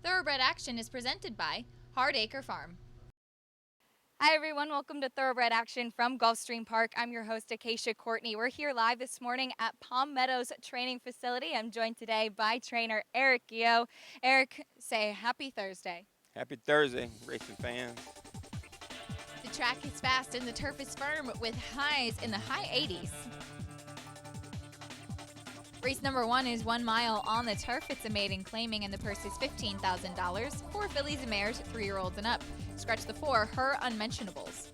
Thoroughbred Action is presented by Hardacre Farm. Hi everyone, welcome to Thoroughbred Action from Gulfstream Park. I'm your host, Acacia Courtney. We're here live this morning at Palm Meadows Training Facility. I'm joined today by trainer Eric Gio. Eric, say happy Thursday. Happy Thursday, racing fans. The track is fast and the turf is firm with highs in the high 80s. Race number 1 is 1 mile on the turf. It's a maiden claiming, and the purse is $15,000. 4 fillies and mares, 3-year-olds and up. Scratch the 4, Her Unmentionables.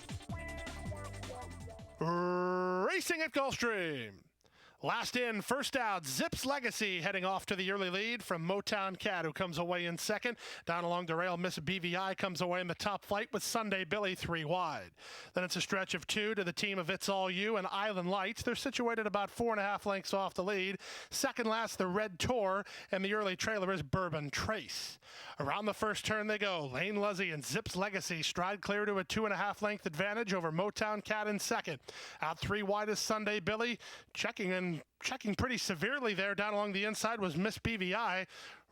Racing at Gulfstream. Last in, first out, Zip's Legacy heading off to the early lead from Motown Cat, who comes away in second. Down along the rail, Miss BVI comes away in the top flight with Sunday Billy 3 wide. Then it's a stretch of 2 to the team of It's All You and Island Lights. They're situated about 4.5 lengths off the lead. Second last, the Red Tour, and the early trailer is Bourbon Trace. Around the first turn they go. Lane Luzzy and Zip's Legacy stride clear to a 2.5 length advantage over Motown Cat in second. Out 3 wide is Sunday Billy. Checking pretty severely there down along the inside was Miss BVI.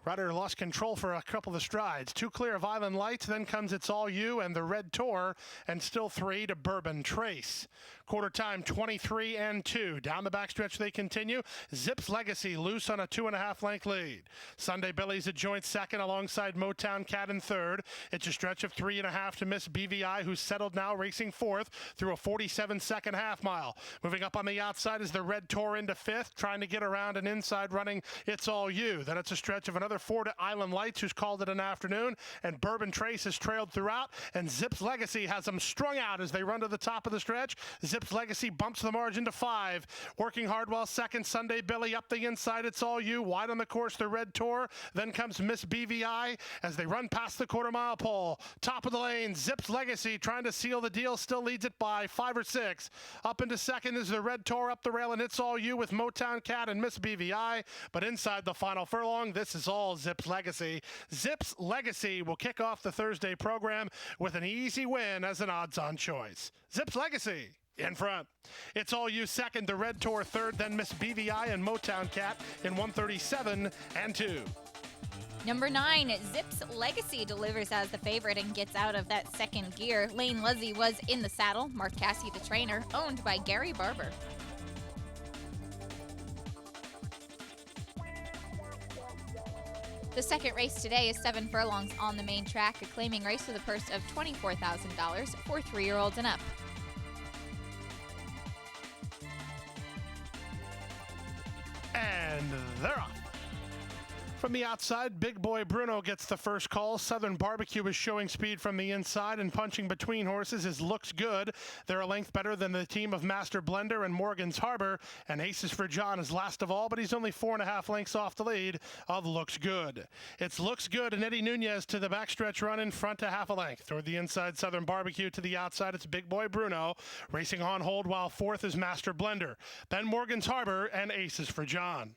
Rudder lost control for a couple of strides. 2 clear of Island Lights, then comes It's All You and the Red Tour, and still 3 to Bourbon Trace. Quarter time, 23 and 2. Down the backstretch they continue. Zip's Legacy loose on a 2.5 length lead. Sunday Billy's a joint second alongside Motown Cat in third. It's a stretch of 3.5 to Miss BVI, who's settled now racing fourth through a 47-second half mile. Moving up on the outside is the Red Tour into fifth, trying to get around an inside running It's All You. Then it's a stretch of another 4 to Island Lights, who's called it an afternoon, and Bourbon Trace has trailed throughout, and Zip's Legacy has them strung out as they run to the top of the stretch. Zip's Legacy bumps the margin to 5. Working hard while second, Sunday Billy up the inside. It's All You. Wide on the course, the Red Tour. Then comes Miss BVI as they run past the quarter-mile pole. Top of the lane, Zip's Legacy trying to seal the deal. Still leads it by 5 or 6. Up into second is the Red Tour up the rail, and It's All You with Motown Cat and Miss BVI. But inside the final furlong, this is all Zip's Legacy. Zip's Legacy will kick off the Thursday program with an easy win as an odds-on choice. Zip's Legacy in front. It's All You second, the Red Tour third, then Miss BVI and Motown Cat in 137 and 2. Number 9, Zip's Legacy delivers as the favorite and gets out of that second gear. Lane Luzzy was in the saddle. Mark Cassey, the trainer, owned by Gary Barber. The second race today is 7 furlongs on the main track, a claiming race with a purse of $24,000 for 3-year-olds and up. And they're off. From the outside, Big Boy Bruno gets the first call. Southern Barbecue is showing speed from the inside, and punching between horses is Looks Good. They're a length better than the team of Master Blender and Morgan's Harbor, and Aces for John is last of all, but he's only 4.5 lengths off the lead of Looks Good. It's Looks Good and Eddie Nunez to the backstretch run in front to half a length. Toward the inside, Southern Barbecue to the outside, it's Big Boy Bruno. Racing on hold while fourth is Master Blender. Then Morgan's Harbor and Aces for John.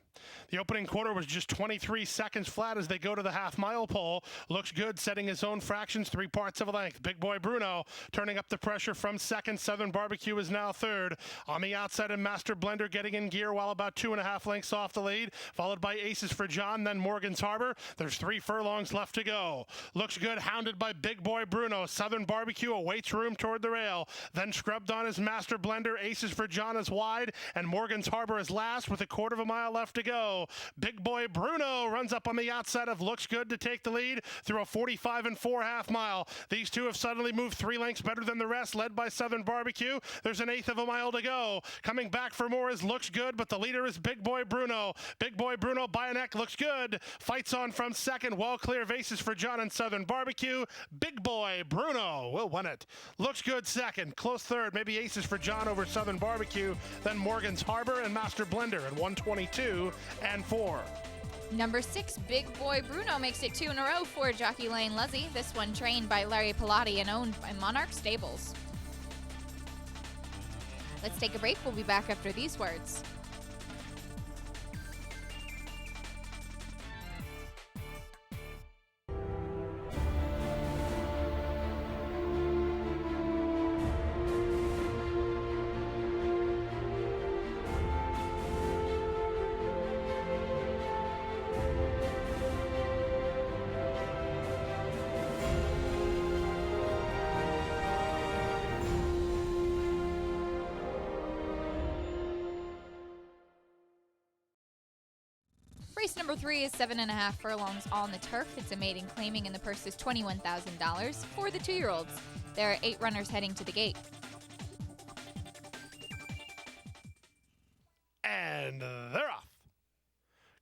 The opening quarter was just 23 seconds flat as they go to the half-mile pole. Looks Good setting his own fractions, 3 parts of a length. Big Boy Bruno turning up the pressure from second. Southern Barbecue is now third. On the outside, and Master Blender getting in gear while about 2.5 lengths off the lead, followed by Aces for John, then Morgan's Harbor. There's 3 furlongs left to go. Looks Good hounded by Big Boy Bruno. Southern Barbecue awaits room toward the rail. Then scrubbed on is Master Blender. Aces for John is wide, and Morgan's Harbor is last with a 1/4 mile left to go. Big Boy Bruno runs up on the outside of Looks Good to take the lead through a 45 and 4 half mile. These two have suddenly moved 3 lengths better than the rest, led by Southern Barbecue. There's an 1/8 of a mile to go. Coming back for more is Looks Good, but the leader is Big Boy Bruno. Big Boy Bruno by a neck. Looks Good fights on from second. Well clear of Aces for John and Southern Barbecue. Big Boy Bruno will win it. Looks Good second. Close third. Maybe Aces for John over Southern Barbecue. Then Morgan's Harbor and Master Blender at 122 and 4. Number 6, Big Boy Bruno makes it 2 in a row for jockey Lane Luzzy. This one trained by Larry Pilati and owned by Monarch Stables. Let's take a break. We'll be back after these words. Race number 3 is 7.5 furlongs on the turf. It's a maiden claiming, and the purse is $21,000 for the 2-year-olds. There are 8 runners heading to the gate. And they're off.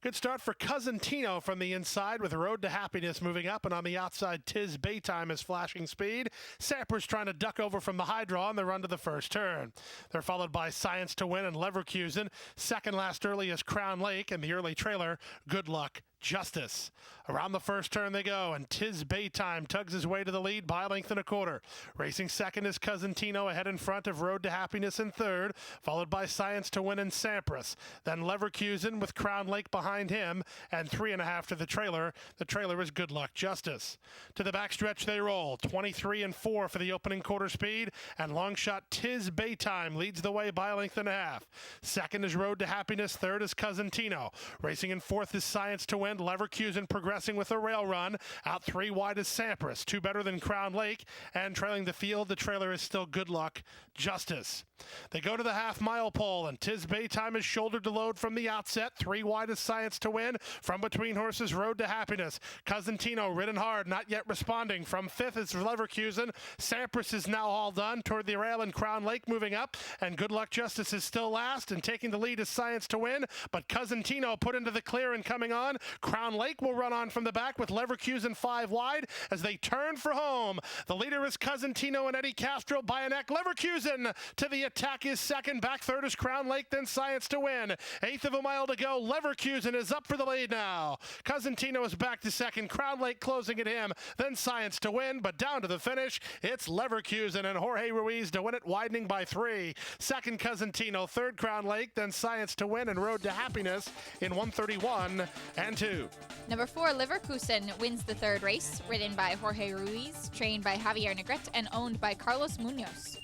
Good start for Cousin Tino from the inside with Road to Happiness moving up, and on the outside, Tiz Baytime is flashing speed. Sampras trying to duck over from the high draw on the run to the first turn. They're followed by Science to Win and Leverkusen. Second last early is Crown Lake, and the early trailer, Good Luck Justice. Around the first turn they go, and Tiz Baytime tugs his way to the lead by a length and a quarter. Racing second is Cousin Tino, ahead in front of Road to Happiness in third, followed by Science to Win and Sampras. Then Leverkusen with Crown Lake behind him, and 3.5 to the trailer. The trailer is Good Luck Justice. To the backstretch they roll, 23 and 4 for the opening quarter speed, and long shot Tiz Baytime leads the way by a length and a half. Second is Road to Happiness, third is Cousin Tino. Racing in fourth is Science to Win. Leverkusen progressing with a rail run. Out 3 wide is Sampras, 2 better than Crown Lake, and trailing the field, the trailer is still Good Luck Justice. They go to the half-mile pole, and Tiz Baytime is shouldered to load from the outset. 3 wide is Science to Win. From between horses, Road to Happiness. Cousin Tino ridden hard, not yet responding. From fifth is Leverkusen. Sampras is now all done toward the rail, and Crown Lake moving up, and Good Luck Justice is still last, and taking the lead is Science to Win, but Cousin Tino put into the clear and coming on. Crown Lake will run on from the back with Leverkusen 5 wide as they turn for home. The leader is Cousin Tino and Eddie Castro by a neck. Leverkusen to the attack is second. Back third is Crown Lake, then Science to Win. 1/8 of a mile to go. Leverkusen is up for the lead now. Cousin Tino is back to second. Crown Lake closing at him, then Science to Win. But down to the finish, it's Leverkusen and Jorge Ruiz to win it, widening by 3. Second, Cousin Tino. Third, Crown Lake, then Science to Win and Road to Happiness in 1:31 and 2. Number 4, Leverkusen, wins the 3rd race, ridden by Jorge Ruiz, trained by Javier Negrete, and owned by Carlos Munoz.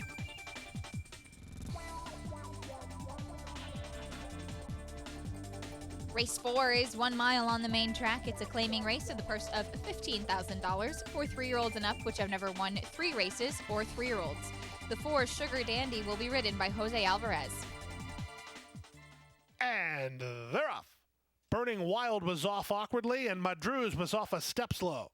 Race 4 is 1 mile on the main track. It's a claiming race with a purse of $15,000 for 3-year-olds and up, which have never won 3 races for 3-year-olds. The 4, Sugar Dandy, will be ridden by Jose Alvarez. And they're off. Burning Wild was off awkwardly, and Madruz was off a step slow.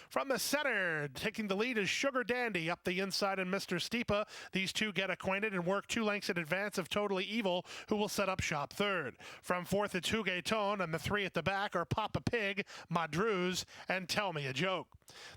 From the center, taking the lead is Sugar Dandy. Up the inside and Mr. Stipa. These two get acquainted and work 2 lengths in advance of Totally Evil, who will set up shop third. From fourth, it's Hugueton, and the 3 at the back are Papa Pig, Madruz, and Tell Me a Joke.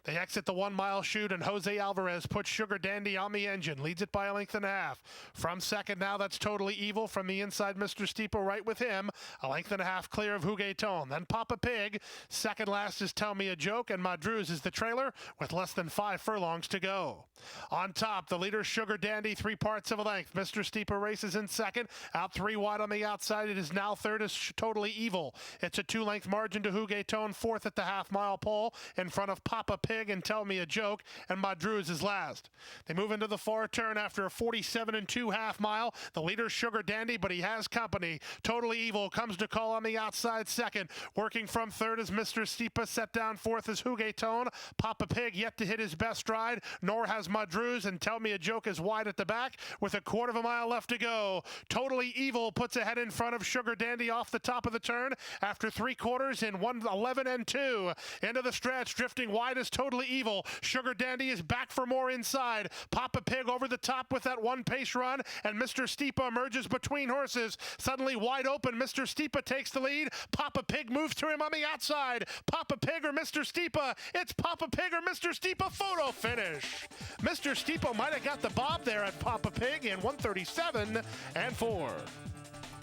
They exit the 1 mile chute, and Jose Alvarez puts Sugar Dandy on the engine, leads it by a length and a half. From second now, that's Totally Evil. From the inside, Mr. Stipa right with him, a length and a half clear of Hugueton. Then Papa Pig. Second last is Tell Me a Joke, and Madruz is the trailer with less than 5 furlongs to go. On top, the leader Sugar Dandy, 3 parts of a length. Mr. Stipa races in second. Out 3 wide on the outside. It is now third is Totally Evil. It's a 2-length margin to Hugueton, fourth at the half-mile pole in front of Papa Pig and Tell Me a Joke, and Madruz is last. They move into the far turn after a 47 and 2 half-mile. The leader Sugar Dandy, but he has company. Totally Evil comes to call on the outside second. Working from third is Mr. Stipa. Set down fourth is Hugueton. Papa Pig yet to hit his best stride, nor has Madruz, and Tell Me a Joke is wide at the back with a 1/4 of a mile left to go. Totally Evil puts ahead in front of Sugar Dandy off the top of the turn after 3/4 in 1:11 and 2. Into the stretch, drifting wide is Totally Evil. Sugar Dandy is back for more inside. Papa Pig over the top with that 1-pace run, and Mr. Stipa emerges between horses. Suddenly wide open, Mr. Stipa takes the lead. Papa Pig moves to him on the outside. Papa Pig or Mr. Stipa? It's Papa Pig or Mr. Stipa. Photo finish. Mr. Stipa might have got the bob there at Papa Pig in 1:37 and 4.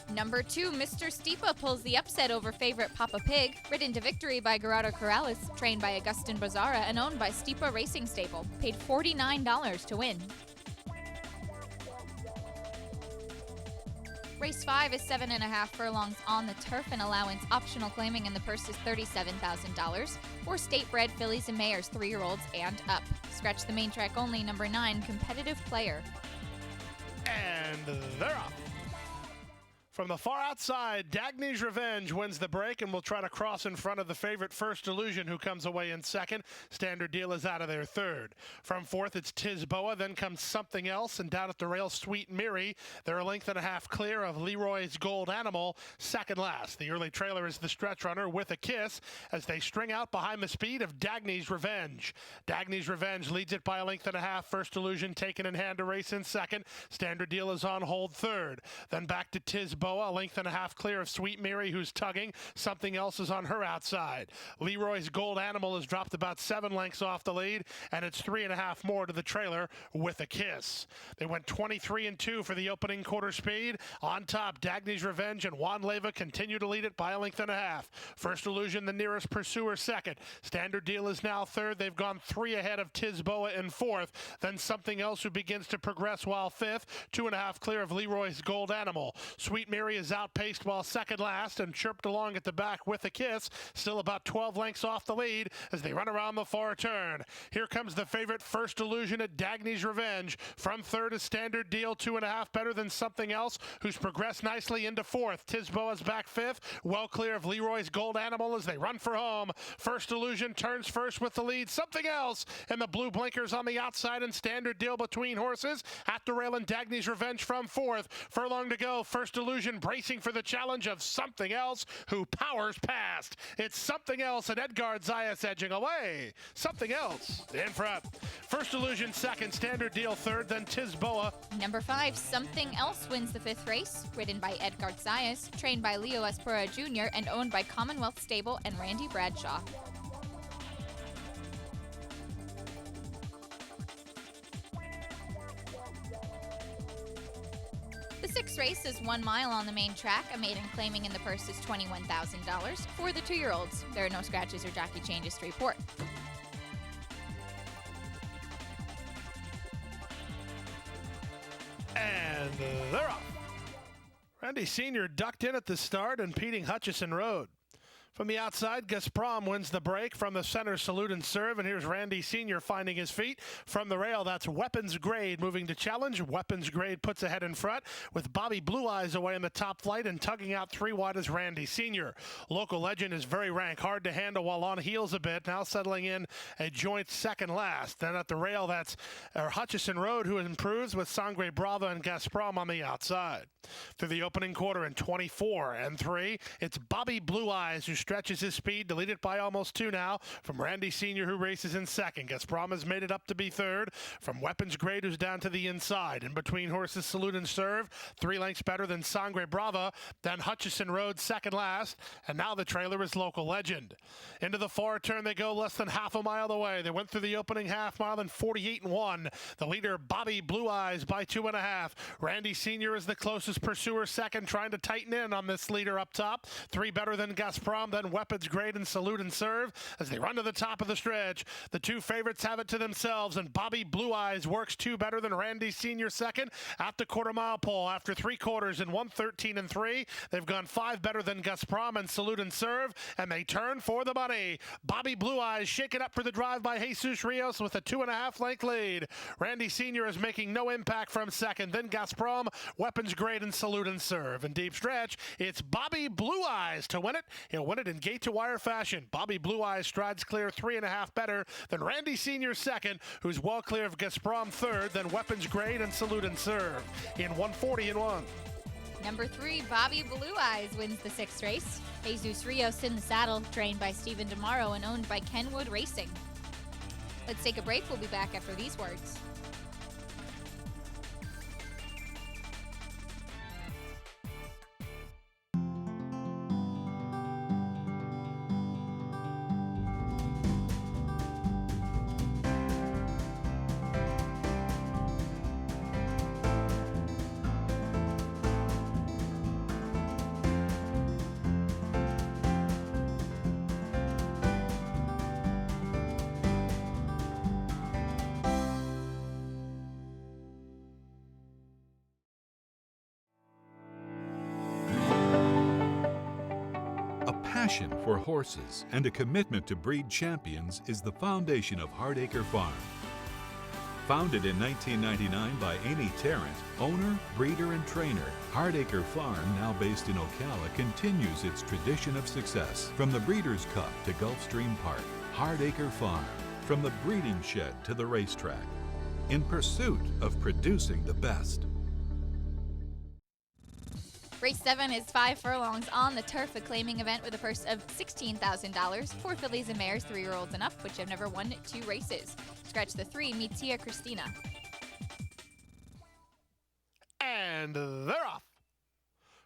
Number 2, Mr. Stipa, pulls the upset over favorite Papa Pig, ridden to victory by Gerardo Corrales, trained by Agustin Bozara, and owned by Stipa Racing Stable. Paid $49 to win. Race 5 is 7.5 furlongs on the turf, and allowance optional claiming, and the purse is $37,000 for state-bred fillies and mares, 3-year-olds and up. Scratch the main track only, number 9, Competitive Player. And they're off. From the far outside, Dagny's Revenge wins the break and will try to cross in front of the favorite First Illusion, who comes away in second. Standard Deal is out of there third. From fourth, it's Tisboa. Then comes Something Else, and down at the rail, Sweet Miri. They're a length and a half clear of Leroy's Gold Animal, second last. The early trailer is the stretch runner With a Kiss as they string out behind the speed of Dagny's Revenge. Dagny's Revenge leads it by a length and a half. First Illusion taken in hand to race in second. Standard Deal is on hold third. Then back to Tisboa. A length and a half clear of Sweet Miri, who's tugging. Something Else is on her outside. Leroy's Gold Animal has dropped about 7 lengths off the lead, and it's 3.5 more to the trailer With a Kiss. They went 23-2 for the opening quarter speed. On top, Dagny's Revenge and Juan Leva continue to lead it by a length and a half. First Illusion, the nearest pursuer, second. Standard Deal is now third. They've gone 3 ahead of Tisboa in fourth. Then Something Else, who begins to progress while fifth. 2.5 clear of Leroy's Gold Animal. Sweet Miri is outpaced while second last and chirped along at the back With a Kiss, still about 12 lengths off the lead as they run around the far turn. Here comes the favorite First Illusion at Dagny's Revenge. From third is Standard Deal, 2.5 better than Something Else, who's progressed nicely into fourth. Tisboa's back fifth, well clear of Leroy's Gold Animal as they run for home. First Illusion turns first with the lead. Something Else and the blue blinkers on the outside, and Standard Deal between horses. At the rail and Dagny's Revenge from fourth. Furlong to go. First Illusion bracing for the challenge of Something Else, who powers past. It's Something Else and Edgard Zayas edging away. Something Else in front. First Illusion second, Standard Deal third, then Tisboa. Number 5, Something Else wins the 5th race, ridden by Edgard Zayas, trained by Leo Espera Jr., and owned by Commonwealth Stable and Randy Bradshaw. The 6th race is 1 mile on the main track, a maiden claiming in the purse is $21,000 for the 2-year-olds. There are no scratches or jockey changes to report. And they're off. Randy Sr. ducked in at the start, impeding Hutchison Road. From the outside, Gazprom wins the break. From the center, Salute and Serve. And here's Randy Sr. finding his feet. From the rail, that's Weapons Grade moving to challenge. Weapons Grade puts ahead in front with Bobby Blue Eyes away in the top flight, and tugging out 3 wide is Randy Sr. Local Legend is very rank, hard to handle while on heels a bit. Now settling in a joint second last. Then at the rail, that's Hutchison Road, who improves with Sangre Brava and Gazprom on the outside. Through the opening quarter in 24-3, it's Bobby Blue Eyes who stretches his speed to lead it by almost 2 now. From Randy Sr., who races in second. Gazprom has made it up to be third. From Weapons Grade, who's down to the inside. In between horses, Salute and Serve, 3 lengths better than Sangre Brava. Then Hutchison Road, second last. And now the trailer is Local Legend. Into the far turn they go, less than half a mile away. They went through the opening half mile in 48-1. The leader, Bobby Blue Eyes, by 2.5. Randy Sr. is the closest pursuer, second, trying to tighten in on this leader up top. 3 better than Gazprom, then Weapons Grade and Salute and Serve as they run to the top of the stretch. The 2 favorites have it to themselves, and Bobby Blue Eyes works 2 better than Randy Sr. second at the quarter-mile pole. After 3 quarters in 1:13-3, they've gone 5 better than Gazprom and Salute and Serve, and they turn for the money. Bobby Blue Eyes shaken up for the drive by Jesus Rios with a 2.5 length lead. Randy Sr. is making no impact from second, then Gazprom, Weapons Grade and Salute and Serve. In deep stretch, it's Bobby Blue Eyes to win it. He'll win it in gate-to-wire fashion. Bobby Blue Eyes strides clear 3.5 better than Randy Sr. second, who's well clear of Gazprom third, then Weapons Grade and Salute and Serve in 1:40-1. Number 3, Bobby Blue Eyes wins the 6th race. Jesus Rios in the saddle, trained by Stephen DeMaro and owned by Kenwood Racing. Let's take a break. We'll be back after these words. Passion for horses and a commitment to breed champions is the foundation of Hardacre Farm. Founded in 1999 by Amy Tarrant, owner, breeder, and trainer, Hardacre Farm, now based in Ocala, continues its tradition of success. From the Breeders' Cup to Gulfstream Park, Hardacre Farm, from the breeding shed to the racetrack, in pursuit of producing the best. Race 7 is 5 furlongs on the turf, a claiming event with a purse of $16,000 for fillies and mares 3-year-olds and up, which have never won 2 races. Scratch the 3, Mitia Christina. And they're off.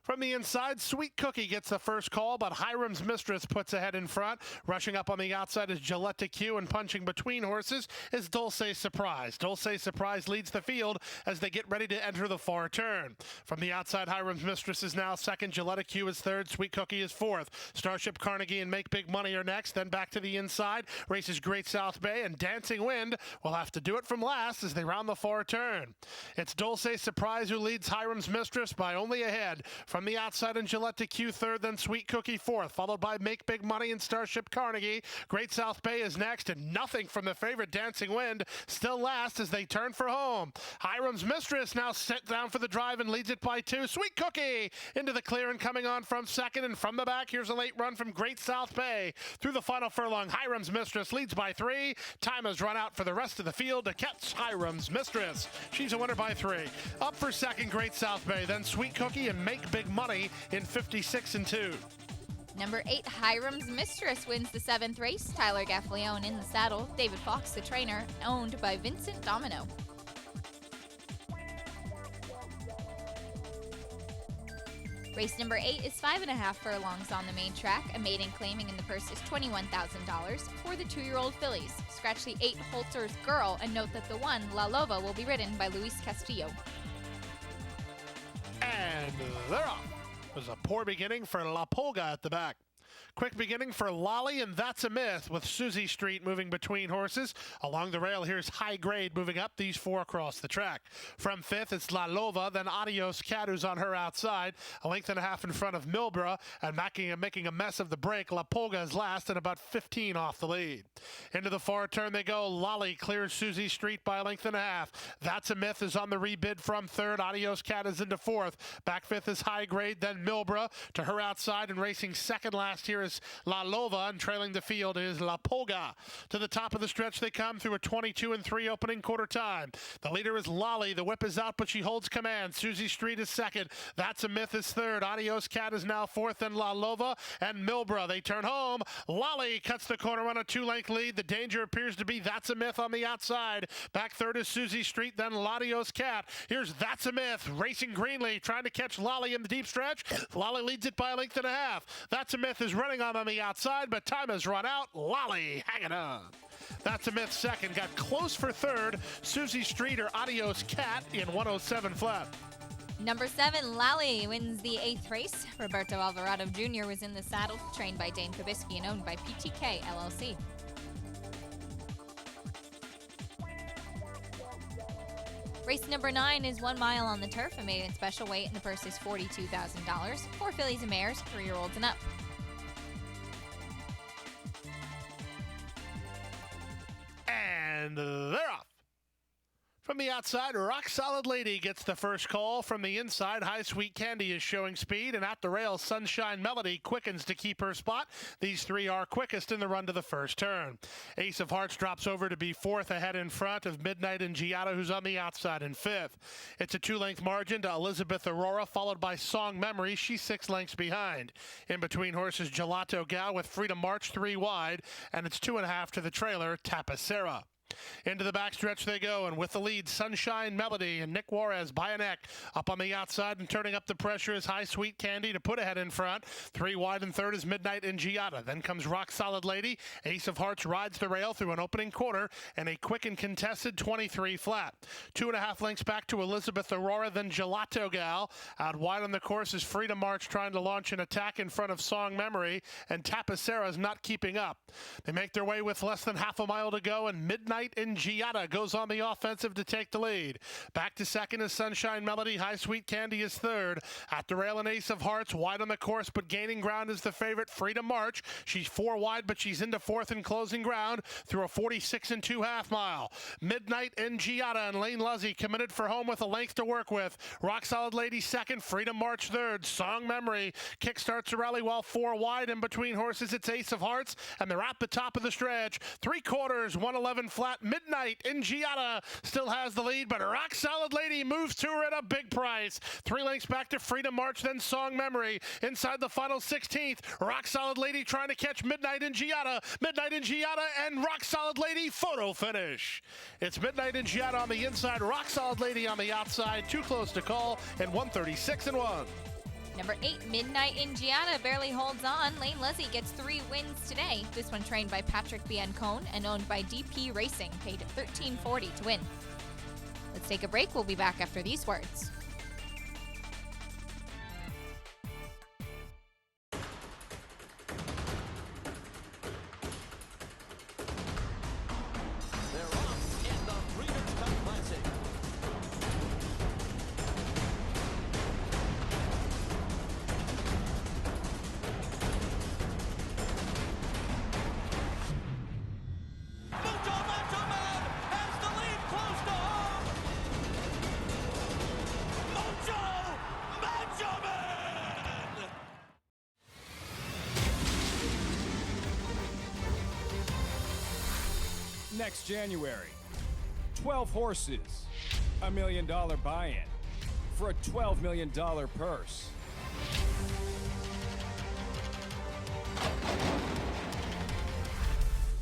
From the inside, Sweet Cookie gets the first call, but Hyrum's Mistress puts ahead in front. Rushing up on the outside is Gillette Q, and punching between horses is Dulce Surprise. Dulce Surprise leads the field as they get ready to enter the far turn. From the outside, Hyrum's Mistress is now second. Gillette Q is third. Sweet Cookie is fourth. Starship Carnegie and Make Big Money are next. Then back to the inside, races Great South Bay, and Dancing Wind will have to do it from last as they round the far turn. It's Dulce Surprise who leads Hyrum's Mistress by only a head. From the outside, and Gillette Q third, then Sweet Cookie fourth, followed by Make Big Money and Starship Carnegie. Great South Bay is next, and nothing from the favorite Dancing Wind still last as they turn for home. Hyrum's Mistress now set down for the drive and leads it by 2. Sweet Cookie into the clear and coming on from second, and from the back, here's a late run from Great South Bay. Through the final furlong, Hyrum's Mistress leads by 3. Time has run out for the rest of the field to catch Hyrum's Mistress. She's a winner by 3. Up for second, Great South Bay, then Sweet Cookie and Make Big Money in 56 and 2. Number 8, Hyrum's Mistress wins the 7th race. Tyler Gaffleone in the saddle. David Fox, the trainer, owned by Vincent Domino. Race number 8 is 5.5 furlongs on the main track. A maiden claiming in the purse is $21,000 for the 2-year-old fillies. Scratch the 8, Holter's Girl, and note that the 1, La Lova, will be ridden by Luis Castillo. And they're off. It was a poor beginning for La Polga at the back. Quick beginning for Lolly, and That's a Myth, with Susie Street moving between horses. Along the rail, here's High Grade moving up, these 4 across the track. From 5th, it's La Lova, then Adios Cat, who's on her outside, a length and a half in front of Milbra, and making a mess of the break. La Polga is last and about 15 off the lead. Into the far turn they go. Lolly clears Susie Street by a length and a half. That's a Myth is on the rebid from 3rd. Adios Cat is into 4th. Back 5th is High Grade, then Milbra to her outside, and racing second last here is La Lova, and trailing the field is La Polga. To the top of the stretch they come through a 22 and 3 opening quarter time. The leader is Lolly. The whip is out, but she holds command. Susie Street is second. That's a Myth is third. Adios Cat is now fourth, and La Lova and Milbra. They turn home. Lolly cuts the corner on a 2-length lead. The danger appears to be That's a Myth on the outside. Back third is Susie Street, then Adios Cat. Here's That's a Myth racing greenly, trying to catch Lolly in the deep stretch. Lolly leads it by a length and a half. That's a Myth is running on the outside, but time has run out. Lolly hanging on. That's a Myth second. Got close for third. Susie Street or Adios Cat in 107 flat. Number 7, Lally, wins the 8th race. Roberto Alvarado Jr. was in the saddle, trained by Dane Kabisky and owned by PTK LLC. Race number 9 is 1 mile on the turf. A maiden special weight, and the purse is $42,000 for fillies and mares 3-year-olds and up. And they're off. From the outside, Rock Solid Lady gets the first call. From the inside, High Sweet Candy is showing speed, and at the rail, Sunshine Melody quickens to keep her spot. These 3 are quickest in the run to the first turn. Ace of Hearts drops over to be 4th, ahead in front of Midnight and Giada, who's on the outside in 5th. It's a 2-length margin to Elizabeth Aurora, followed by Song Memory. She's 6 lengths behind. In between horses, Gelato Gal with Freedom March 3 wide, and it's 2.5 to the trailer, Tapacera. Into the backstretch they go, and with the lead, Sunshine Melody and Nick Juarez by a neck. Up on the outside and turning up the pressure is High Sweet Candy to put ahead in front. 3 wide and third is Midnight and Giada. Then comes Rock Solid Lady. Ace of Hearts rides the rail through an opening quarter and a quick and contested 23 flat. 2.5 lengths back to Elizabeth Aurora, then Gelato Gal. Out wide on the course is Freedom March trying to launch an attack in front of Song Memory, and Tapacera's not keeping up. They make their way with less than half a mile to go, and Midnight Midnight in Giada goes on the offensive to take the lead. Back to second is Sunshine Melody. High Sweet Candy is third. At the rail, an Ace of Hearts, wide on the course, but gaining ground is the favorite, Freedom March. She's 4 wide, but she's into fourth and closing ground through a 46 2/2 mile. Midnight in Giada and Lane Luzzy committed for home with a length to work with. Rock Solid Lady second, Freedom March third. Song Memory kickstarts the rally while 4 wide. In between horses, it's Ace of Hearts, and they're at the top of the stretch. 3/4, 111 flat. Midnight in Giada still has the lead, but Rock Solid Lady moves to her at a big price. 3 lengths back to Freedom March, then Song Memory. Inside the final 16th, Rock Solid Lady trying to catch Midnight in Giada. Midnight in Giada and Rock Solid Lady photo finish. It's Midnight in Giada on the inside, Rock Solid Lady on the outside. Too close to call, and 136 and 1. Number 8, Midnight in Giada barely holds on. Lane Luzzy gets 3 wins today. This one trained by Patrick Biancone and owned by DP Racing, paid $13.40 to win. Let's take a break. We'll be back after these words. Next January, 12 horses, $1 million buy-in for a $12 million purse.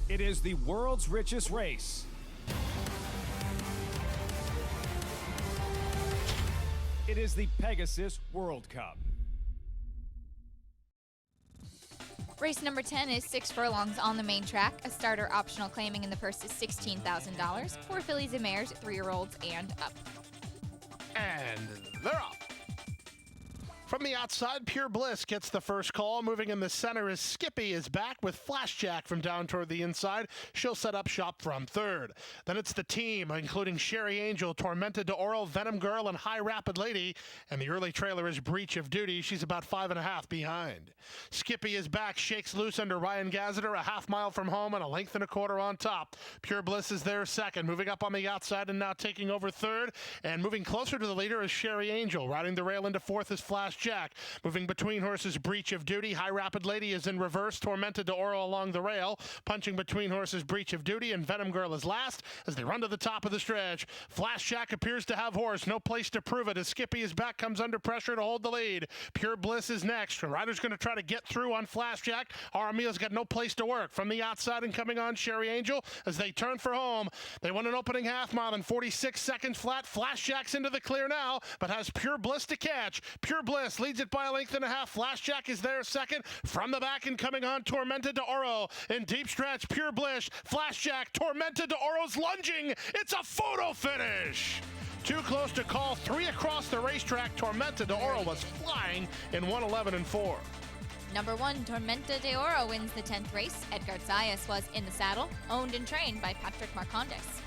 It is the world's richest race. It is the Pegasus World Cup. Race number 10 is 6 furlongs on the main track. A starter optional claiming in the purse is $16,000. 4 fillies and mares, 3-year-olds and up. And they're up. From the outside, Pure Bliss gets the first call. Moving in the center is Skippy is back with Flash Jack from down toward the inside. She'll set up shop from third. Then it's the team, including Sherry Angel, Tormenta, Doro, Venom Girl, and High Rapid Lady. And the early trailer is Breach of Duty. She's about 5.5 behind. Skippy is back, shakes loose under Ryan Gazziter, a half mile from home and a length and a quarter on top. Pure Bliss is there second, moving up on the outside and now taking over third. And moving closer to the leader is Sherry Angel. Riding the rail into fourth is Flash Jack. Moving between horses, Breach of Duty. High Rapid Lady is in reverse. Tormenta Doro along the rail. Punching between horses, Breach of Duty, and Venom Girl is last as they run to the top of the stretch. Flash Jack appears to have horse. No place to prove it as Skippy is back, comes under pressure to hold the lead. Pure Bliss is next. The rider's going to try to get through on Flash Jack. Aramila's got no place to work. From the outside and coming on Sherry Angel as they turn for home. They won an opening half mile in 46 seconds flat. Flash Jack's into the clear now, but has Pure Bliss to catch. Pure Bliss leads it by a length and a half. Flash Jack is there second. From the back and coming on Tormenta Doro. In deep stretch, Pure Bliss, Flash Jack, Tormenta Doro's lunging. It's a photo finish. Too close to call. 3 across the racetrack. Tormenta Doro was flying in 1:11 and 4. Number 1, Tormenta de Oro wins the 10th race. Edgar Zayas was in the saddle, owned and trained by Patrick Marcondes.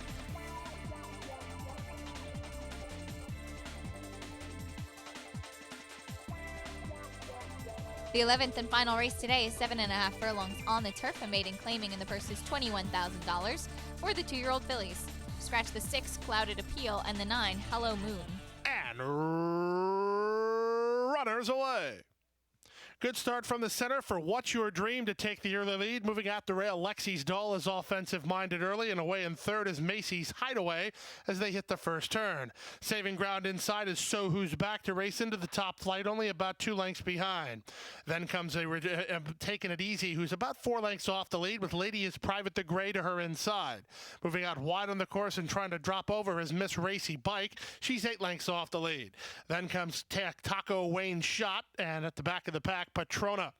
The 11th and final race today is 7.5 furlongs on the turf. A maiden claiming in the purse is $21,000 for the 2-year-old fillies. Scratch the 6, Clouded Appeal, and the 9, Hello Moon. And runners away. Good start from the center for What's Your Dream to take the early lead. Moving at the rail, Lexi's Doll is offensive-minded early, and away in third is Macy's Hideaway as they hit the first turn. Saving ground inside is So Who's Back to race into the top flight, only about 2 lengths behind. Then comes Taking It Easy, who's about 4 lengths off the lead, with Lady is Private the Gray to her inside. Moving out wide on the course and trying to drop over is Miss Racy Bike. She's 8 lengths off the lead. Then comes Taco Wayne Shot, and at the back of the pack, Patrona.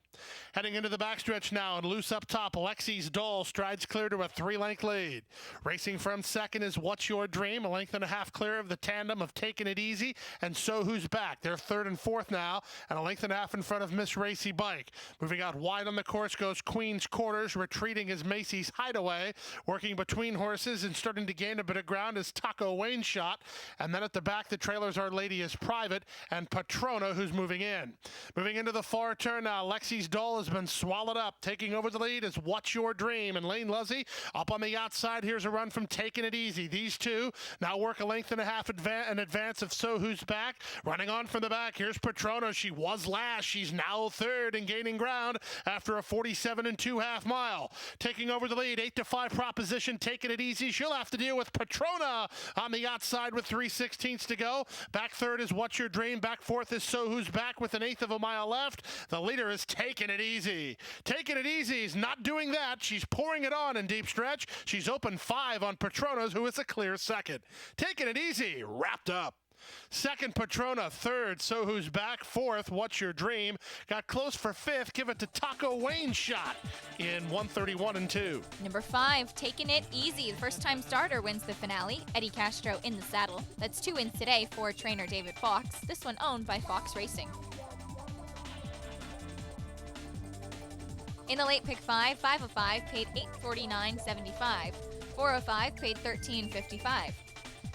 Heading into the backstretch now and loose up top, Alexi's Doll strides clear to a 3-length lead. Racing from second is What's Your Dream, a length and a half clear of the tandem of Taking It Easy and So Who's Back. They're third and fourth now, and a length and a half in front of Miss Racy Bike. Moving out wide on the course goes Queen's Quarters. Retreating is Macy's Hideaway. Working between horses and starting to gain a bit of ground is Taco Wayne Shot. And then at the back, the trailers Our Lady is Private and Patrona, who's moving in. Moving into the far turn now, Lexi's Doll has been swallowed up. Taking over the lead is What's Your Dream. And Lane Luzzy up on the outside. Here's a run from Taking It Easy. These two now work a length and a half in advance of So Who's Back. Running on from the back, here's Patrona. She was last. She's now third and gaining ground after a 47 2/2 mile. Taking over the lead, 8-5 proposition. Taking It Easy. She'll have to deal with Patrona on the outside with 3/16 to go. Back third is What's Your Dream. Back fourth is So Who's Back with an 1/8 of a mile left. The leader is Taking It Easy. Taking It Easy is not doing that. She's pouring it on in deep stretch. She's open 5 on Patrona's, who is a clear second. Taking It Easy, wrapped up. Second, Patrona. Third, So Who's Back. Fourth, What's Your Dream. Got close for fifth. Give it to Taco Wayne Shot in 1:31 2. Number 5, Taking It Easy. The first-time starter wins the finale. Eddie Castro in the saddle. That's 2 wins today for trainer David Fox. This one owned by Fox Racing. In the late pick 5, 505 paid $849.75. 405 paid $13.55.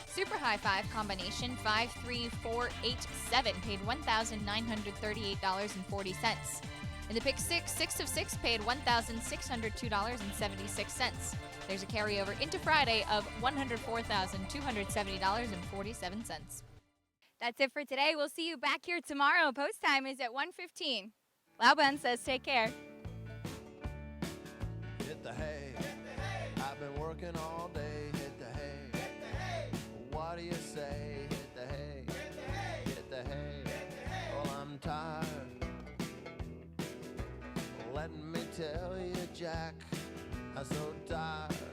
Super High 5 combination 53487 paid $1,938.40. In the pick 6, 6 of 6 paid $1,602.76. There's a carryover into Friday of $104,270.47. That's it for today. We'll see you back here tomorrow. Post time is at 1:15. Lauben says take care. Hit the hay. I've been working all day. Hit the hay. What do you say? Hit the hay. Hit the hay. Well, I'm tired. Let me tell you, Jack, I'm so tired.